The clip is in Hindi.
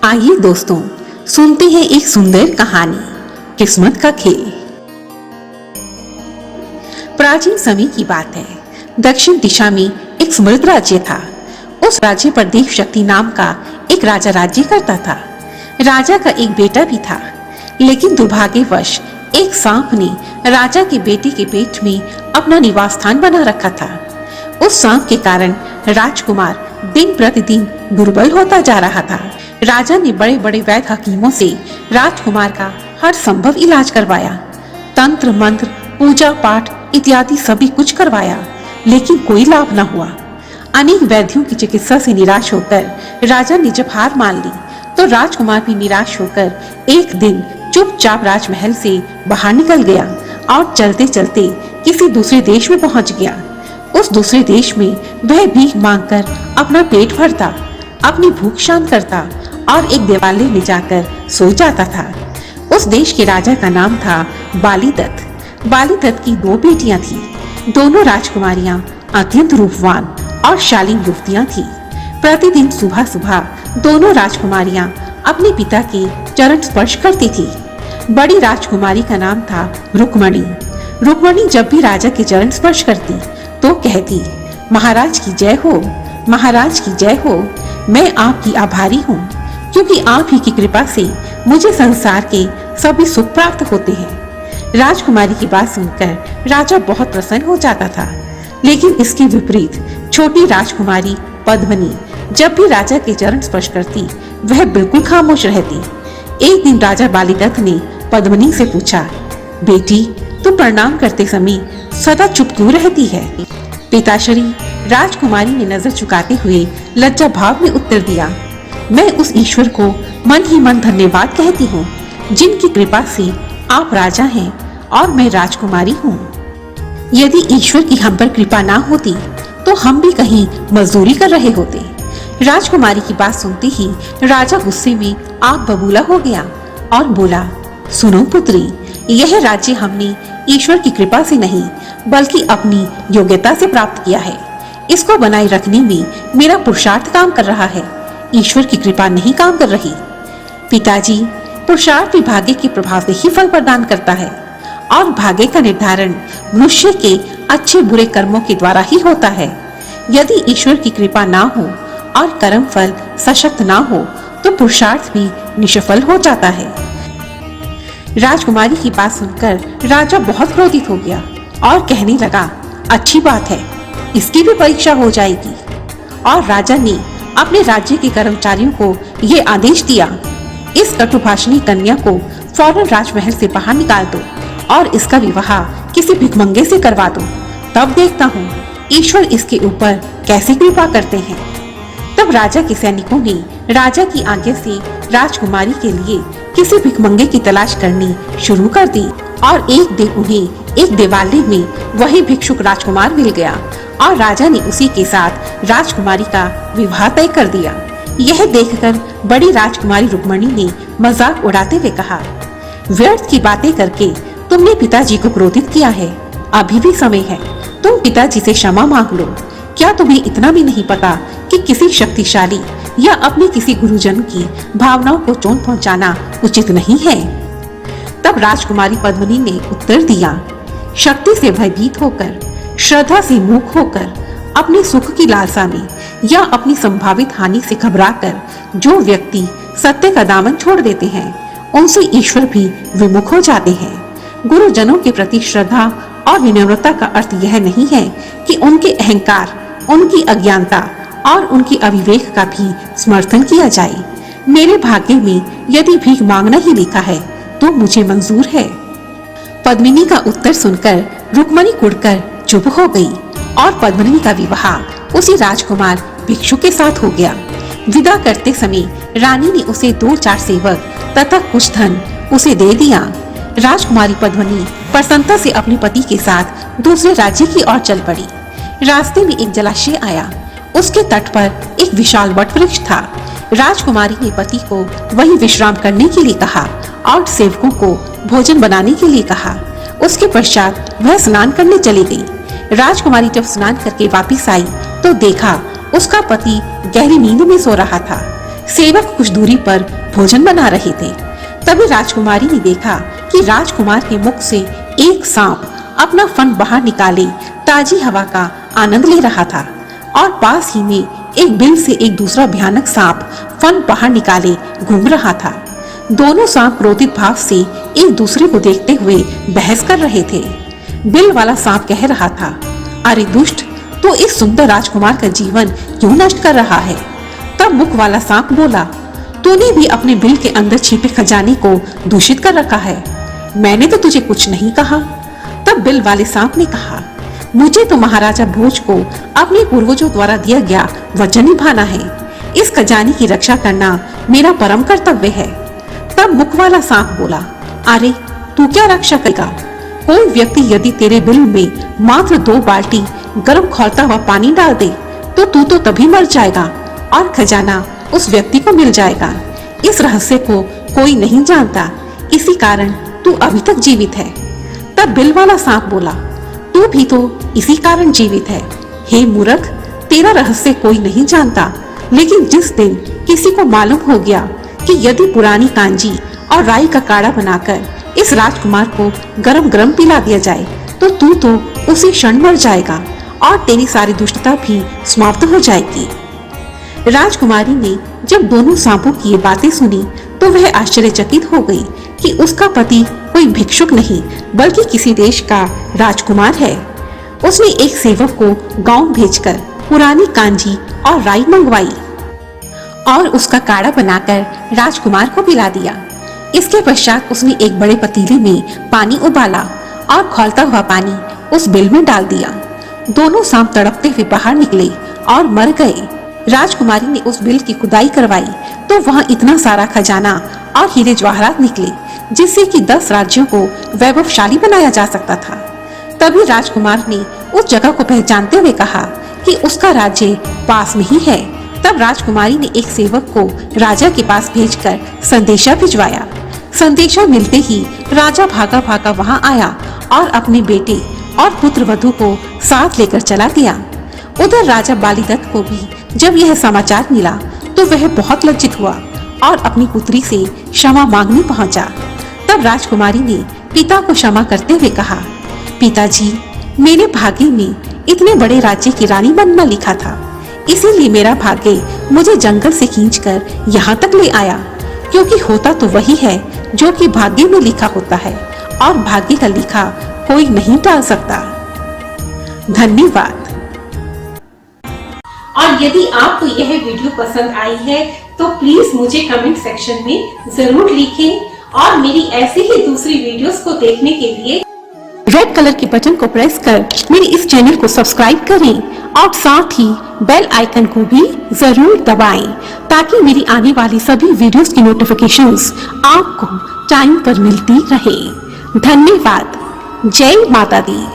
आइए दोस्तों, सुनते हैं एक सुंदर कहानी, किस्मत का खेल। प्राचीन समय की बात है। दक्षिण दिशा में एक समृद्ध राज्य था। उस राज्य पर देव शक्ति नाम का एक राजा राज्य करता था। राजा का एक बेटा भी था, लेकिन दुर्भाग्यवश एक सांप ने राजा के बेटे के पेट में अपना निवास स्थान बना रखा था। उस सांप के कारण राजकुमार दिन प्रतिदिन दुर्बल होता जा रहा था। राजा ने बड़े बड़े वैद्य हकीमों से राजकुमार का हर संभव इलाज करवाया। तंत्र मंत्र, पूजा पाठ इत्यादि सभी कुछ करवाया, लेकिन कोई लाभ न हुआ। अनेक वैद्यों की चिकित्सा से निराश होकर राजा ने जब हार मान ली, तो राजकुमार भी निराश होकर एक दिन चुपचाप राजमहल से बाहर निकल गया और चलते चलते किसी दूसरे देश में पहुंच गया। उस दूसरे देश में वह भीख मांगकर अपना पेट भरता, अपनी भूख शांत करता और एक देवालय में जाकर सो जाता था। उस देश के राजा का नाम था बालीदत्त। बालीदत्त की दो बेटियां थीं। दोनों राजकुमारियां अत्यंत रूपवान और शालीन युवतियां थीं। प्रतिदिन सुबह सुबह दोनों राजकुमारियां अपने पिता के चरण स्पर्श करती थी। बड़ी राजकुमारी का नाम था रुक्मणी। रुक्मणी जब भी राजा के चरण स्पर्श करती तो कहती, महाराज की जय हो, महाराज की जय हो। मैं आपकी आभारी हूँ, क्योंकि आप ही की कृपा से मुझे संसार के सभी सुख प्राप्त होते हैं। राजकुमारी की बात सुनकर राजा बहुत प्रसन्न हो जाता था, लेकिन इसके विपरीत छोटी राजकुमारी पद्मिनी जब भी राजा के चरण स्पर्श करती, वह बिल्कुल खामोश रहती। एक दिन राजा बालीदत्त ने पद्मिनी से पूछा, बेटी, तुम प्रणाम करते समय सदा चुप क्यों रहती है? पिताश्री, राजकुमारी ने नजर झुकाते हुए लज्जा भाव में उत्तर दिया, मैं उस ईश्वर को मन ही मन धन्यवाद कहती हूँ, जिनकी कृपा से आप राजा हैं और मैं राजकुमारी हूँ। यदि ईश्वर की हम पर कृपा ना होती तो हम भी कहीं मजदूरी कर रहे होते। राजकुमारी की बात सुनते ही राजा गुस्से में आग बबूला हो गया और बोला, सुनो पुत्री, यह राज्य हमने ईश्वर की कृपा से नहीं बल्कि अपनी योग्यता से प्राप्त किया है। इसको बनाए रखने में मेरा पुरुषार्थ काम कर रहा है, ईश्वर की कृपा नहीं काम कर रही। पिताजी, पुरुषार्थ भी भाग्य के प्रभाव से ही फल प्रदान करता है और भाग्य का निर्धारण मनुष्य के अच्छे बुरे कर्मों के द्वारा ही होता है। यदि ईश्वर की कृपा ना हो और कर्म फल सशक्त ना हो तो पुरुषार्थ भी निष्फल हो जाता है। राजकुमारी की बात सुनकर राजा बहुत क्रोधित हो गया और कहने लगा, अच्छी बात है, इसकी भी परीक्षा हो जाएगी। और राजा ने अपने राज्य के कर्मचारियों को ये आदेश दिया, इस कटुभाषणी कन्या को फौरन राजमहल से बाहर निकाल दो और इसका विवाह किसी भिखमंगे से करवा दो। तब देखता हूँ ईश्वर इसके ऊपर कैसे कृपा करते हैं। तब राजा के सैनिकों ने राजा की आज्ञा से राजकुमारी के लिए किसी भिखमंगे की तलाश करनी शुरू कर दी और एक दिन उन्हें एक देवालय में वही भिक्षुक राजकुमार मिल गया और राजा ने उसी के साथ राजकुमारी का विवाह तय कर दिया। यह देखकर बड़ी राजकुमारी रुक्मणी ने मजाक उड़ाते हुए कहा, व्यर्थ की बातें करके तुमने पिताजी को क्रोधित किया है, अभी भी समय है, तुम पिताजी से क्षमा मांग लो। क्या तुम्हें इतना भी नहीं पता कि किसी शक्तिशाली या अपने किसी गुरुजन की भावनाओं को चोट पहुंचाना उचित नहीं है? तब राजकुमारी पद्मिनी ने उत्तर दिया, शक्ति से भयभीत होकर, श्रद्धा से मूक होकर, अपने सुख की लालसा में या अपनी संभावित हानि से घबराकर जो व्यक्ति सत्य का दामन छोड़ देते हैं, उनसे ईश्वर भी विमुख हो जाते हैं। गुरुजनों के प्रति श्रद्धा और विनम्रता का अर्थ यह नहीं है कि उनके अहंकार, उनकी अज्ञानता और उनकी अविवेक का भी समर्थन किया जाए। मेरे भाग्य में यदि भीख मांगना ही लिखा है तो मुझे मंजूर है। पद्मिनी का उत्तर सुनकर रुक्मणी कुढ़कर चुप हो गई और पद्मिनी का विवाह उसी राजकुमार भिक्षु के साथ हो गया। विदा करते समय रानी ने उसे 2-4 सेवक तथा कुछ धन उसे दे दिया। राजकुमारी पद्मिनी प्रसन्नता से अपने पति के साथ दूसरे राज्य की ओर चल पड़ी। रास्ते में एक जलाशय आया। उसके तट पर एक विशाल वट वृक्ष था। राजकुमारी ने पति को वहीं विश्राम करने के लिए कहा और सेवकों को भोजन बनाने के लिए कहा। उसके पश्चात वह स्नान करने चली गई। राजकुमारी जब स्नान करके वापस आई तो देखा उसका पति गहरी नींद में सो रहा था। सेवक कुछ दूरी पर भोजन बना रहे थे। तभी राजकुमारी ने देखा कि राजकुमार के मुख से एक सांप अपना फन बाहर निकाले ताजी हवा का आनंद ले रहा था और पास ही में एक बिल से एक दूसरा भयानक सांप फन बाहर निकाले घूम रहा था। दोनों सांप क्रोधित भाव से एक दूसरे को देखते हुए बहस कर रहे थे। बिल वाला सांप कह रहा था, अरे दुष्ट, तो इस सुंदर राजकुमार का जीवन क्यों नष्ट कर रहा है? तब मुख वाला सांप बोला, तूने भी अपने बिल के अंदर छिपे खजाने को दूषित कर रखा है। मैंने तो तुझे कुछ नहीं कहा। तब बिल वाले सांप ने कहा, मुझे तो महाराजा भोज को अपने पूर्वजों द्वारा दिया गया वचन निभाना है। इस खजाने की रक्षा करना मेरा परम कर्तव्य है। तब मुख वाला सांप बोला, अरे तू क्या रक्षा करेगा? कोई व्यक्ति यदि तेरे बिल में मात्र 2 बाल्टी गर्म खौलता हुआ पानी डाल दे तो तू तो तभी मर जाएगा और खजाना उस व्यक्ति को मिल जाएगा। इस रहस्य को कोई नहीं जानता, इसी कारण तू अभी तक जीवित है। तब बिल वाला सांप बोला, तू भी तो इसी कारण जीवित है। हे मूर्ख, तेरा रहस्य कोई नहीं जानता, लेकिन जिस दिन किसी को मालूम हो गया कि यदि पुरानी कांजी और राई का काढ़ा बनाकर इस राजकुमार को गरम गरम पिला दिया जाए तो तू तो उसी क्षण मर जाएगा और तेरी सारी दुष्टता भी समाप्त हो जाएगी। राजकुमारी ने जब दोनों सांपों की ये बातें सुनी तो वह आश्चर्यचकित हो गई कि उसका पति कोई भिक्षुक नहीं बल्कि किसी देश का राजकुमार है। उसने एक सेवक को गांव भेजकर पुरानी कांजी और राई मंगवाई और उसका काढ़ा बनाकर राजकुमार को पिला दिया। इसके पश्चात उसने एक बड़े पतीले में पानी उबाला और खौलता हुआ पानी उस बिल में डाल दिया। दोनों सांप तड़पते हुए बाहर निकले और मर गए। राजकुमारी ने उस बिल की खुदाई करवाई तो वहां इतना सारा खजाना और हीरे जवाहरात निकले जिससे कि 10 राज्यों को वैभवशाली बनाया जा सकता था। तभी राजकुमार ने उस जगह को पहचानते हुए कहा कि उसका राज्य पास में ही है। तब राजकुमारी ने एक सेवक को राजा के पास भेजकर संदेशा भिजवाया। संदेशा मिलते ही राजा भागा भागा वहां आया और अपने बेटे और पुत्र वधू को साथ लेकर चला गया। उधर राजा बालीदत्त को भी जब यह समाचार मिला तो वह बहुत लज्जित हुआ और अपनी पुत्री से क्षमा मांगने पहुंचा। तब राजकुमारी ने पिता को क्षमा करते हुए कहा, पिताजी, मेरे भाग्य में इतने बड़े राज्य की रानी बनना लिखा था, इसीलिए मेरा भाग्य मुझे जंगल से खींचकर यहाँ तक ले आया, क्योंकि होता तो वही है जो कि भाग्य में लिखा होता है और भाग्य का लिखा कोई नहीं टाल सकता। धन्यवाद। और यदि आपको यह वीडियो पसंद आई है तो प्लीज मुझे कमेंट सेक्शन में जरूर लिखें और मेरी ऐसे ही दूसरी वीडियोस को देखने के लिए रेड कलर के बटन को प्रेस कर मेरे इस चैनल को सब्सक्राइब करें और साथ ही बेल आइकन को भी जरूर दबाएं ताकि मेरी आने वाली सभी वीडियोस की नोटिफिकेशंस आपको टाइम पर मिलती रहे। धन्यवाद। जय माता दी।